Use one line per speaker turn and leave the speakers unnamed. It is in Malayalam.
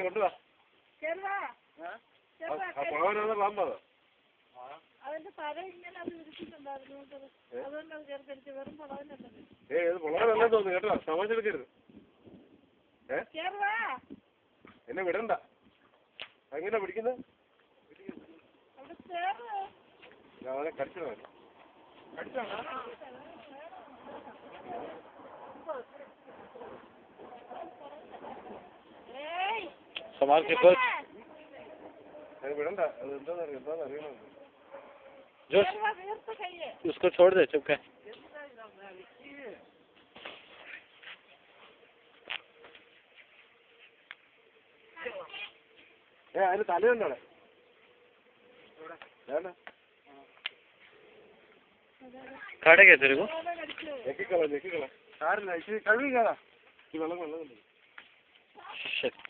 കൊണ്ടുവാ പോകാനാണ് പാമ്പത്
അതിന്റെ തല ഇങ്ങനെ അത് വിരിച്ചിട്ടുണ്ടായിരുന്നു അതുകൊണ്ട് അത് ചേർത്തടിച്ച് വെറും പുളവനല്ലേ
പുളവനല്ലെന്ന് തോന്നുന്നു കേട്ടോ തമാശെടുക്കരുത് എന്നെ വിടണ്ട എങ്ങനെ പിടിക്കുന്നത് അവനെ കടിച്ചോ विड़ंड
जोश उसको छोड़ दे चुपके
അതിന് തലയുണ്ടോ
काटे क्या तेरे को
ഞെക്കിക്കള സാറില്ല കഴുകിക്കാതാ ഈ വെള്ളം